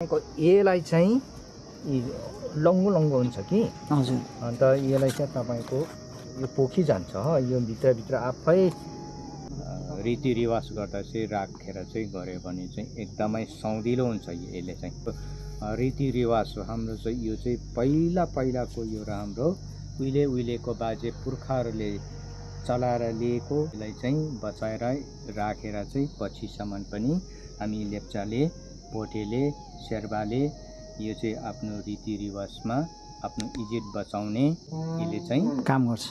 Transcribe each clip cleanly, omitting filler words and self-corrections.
यसलाई चाहिँ लङ्गो लङ्गो हुन्छ कि हजुर अन्त यसलाई चाहिँ तपाईको यो पोखी जान्छ यो भित्र आफै रीतिरिवाज गर्दा चाहिँ राखेर चाहिँ गऱ्यो भने चाहिँ एकदमै सौदिलो हुन्छ यसले चाहिँ रीतिरिवाज हाम्रो चाहिँ यो चाहिँ पहिलाको यो हाम्रो उहिलेको बाजे पुर्खाहरूले चलाएर लिएको यसलाई चाहिँ बचाएर राखेर चाहिँ पछिसम्म पनि हामी लेप्चाले भोटेले शेर्पाले यो चाहिँ आफ्नो रीतिरिवाजमा आफ्नो इज्जत बचाउने यसले चाहिँ काम गर्छ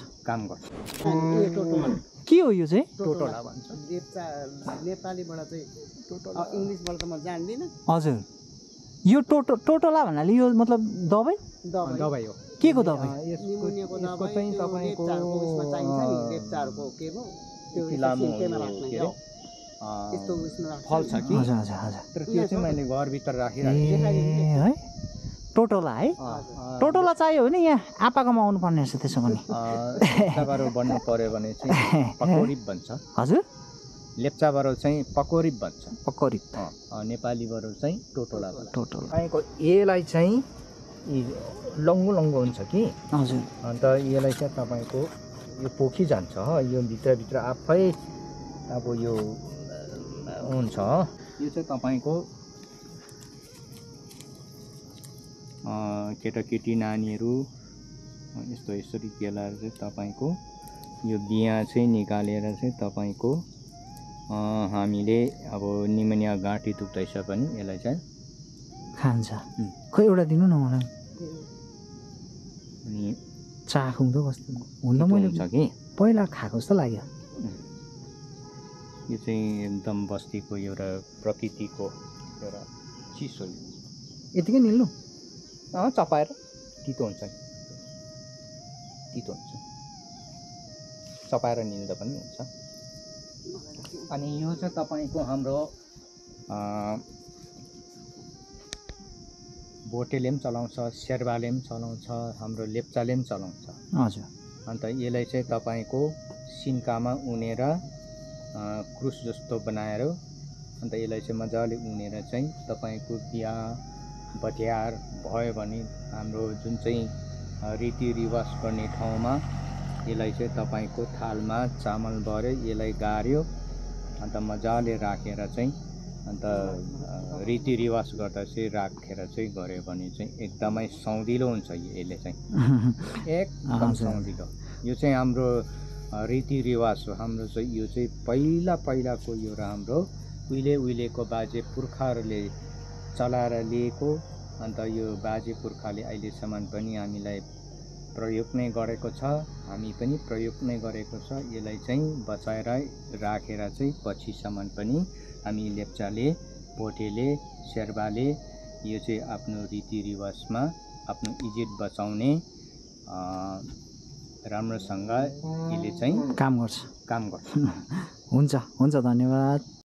के हो यो चाहिँ टोटोला भन्छ लेप्चा नेपालीबाट चाहिँ टोटोला इंग्लिशबाट त म जान्दिन हजुर यो टोटोला भन्नाले यो मतलब दबाई हो के को दबाई निमोनियाको दबाई चाहिँ तपाईको उसमा चाहिन्छ नि लेप्चाहरुको के भो त्यो लामो सिस्टममा राख्ने के यस्तो उसमा फल छ कि हजुर हजुर हजुर तर त्यो चाहिँ मैले घर भित्र राखिराखेको है टोटोला है टोटोला चाहियो भने यहाँ आपाकोमा आउनु पर्ने रहेछ त्यसो भने लेप्चाबाट बन्नु पर्यो भने चाहिँ पकोरिब भन्छ हजुर लेप्चाबाट चाहिँ पकोरिब भन्छ पकोरिब नेपालीबाट चाहिँ टोटोला टोटोला तपाईँको यसलाई चाहिँ लङ्गो लङ्गो हुन्छ कि हजुर अन्त यसलाई चाहिँ तपाईँको यो पोखी जान्छ यो भित्र आफै अब यो हुन्छ यो चाहिँ तपाईँको केटाकेटी नानीहरू यस्तो यसरी केलाएर चाहिँ तपाईँको यो बिहा चाहिँ निकालेर चाहिँ तपाईँको हामीले अब निमोनिया गाँठी दुख्दैछ पनि यसलाई चाहिँ खान्छ खै एउटा दिनु न मलाई अनि चाखौँ त कस्तो हुन त मैले हुन्छ कि पहिला खाएको जस्तो लाग्यो यो चाहिँ एकदम बस्तीको एउटा प्रकृतिको एउटा चिज हो यतिकै निल्नु चपाएर तितो हुन्छ चपाएर निल्दा पनि हुन्छ अनि यो चाहिँ तपाईँको हाम्रो भोटेले पनि चलाउँछ शेर्पाले पनि चलाउँछ हाम्रो लेप्चाले पनि चलाउँछ हजुर अन्त यसलाई चाहिँ तपाईँको सिन्कामा उनेर क्रुस जस्तो बनाएर अन्त यसलाई चाहिँ मजाले उनेर चाहिँ तपाईँको बिहा बटियार भयो भने हाम्रो जुन चाहिँ रीतिरिवाज गर्ने ठाउँमा यसलाई चाहिँ तपाईँको थालमा चामल भर्यो यसलाई गाड्यो अन्त मजाले राखेर चाहिँ अन्त रीतिरिवाज गर्दा चाहिँ राखेर चाहिँ गऱ्यो भने चाहिँ एकदमै सौदिलो हुन्छ यसले चाहिँ एकदम सौदिलो यो चाहिँ हाम्रो रीतिरिवाज हो हाम्रो चाहिँ यो चाहिँ पहिलाको यो हाम्रो उहिलेको बाजे पुर्खाहरूले चलाएर लिएको अन्त यो बाजे पुर्खाले अहिलेसम्म पनि हामीलाई प्रयोग नै गरेको छ हामी पनि प्रयोग नै गरेको छ यसलाई चाहिँ बचाएर राखेर चाहिँ पछिसम्म पनि हामी लेप्चाले भोटेले शेर्पाले यो चाहिँ आफ्नो रीतिरिवाजमा आफ्नो इज्जत बचाउने राम्रोसँग यसले चाहिँ काम गर्छ काम गर्छ हुन्छ धन्यवाद।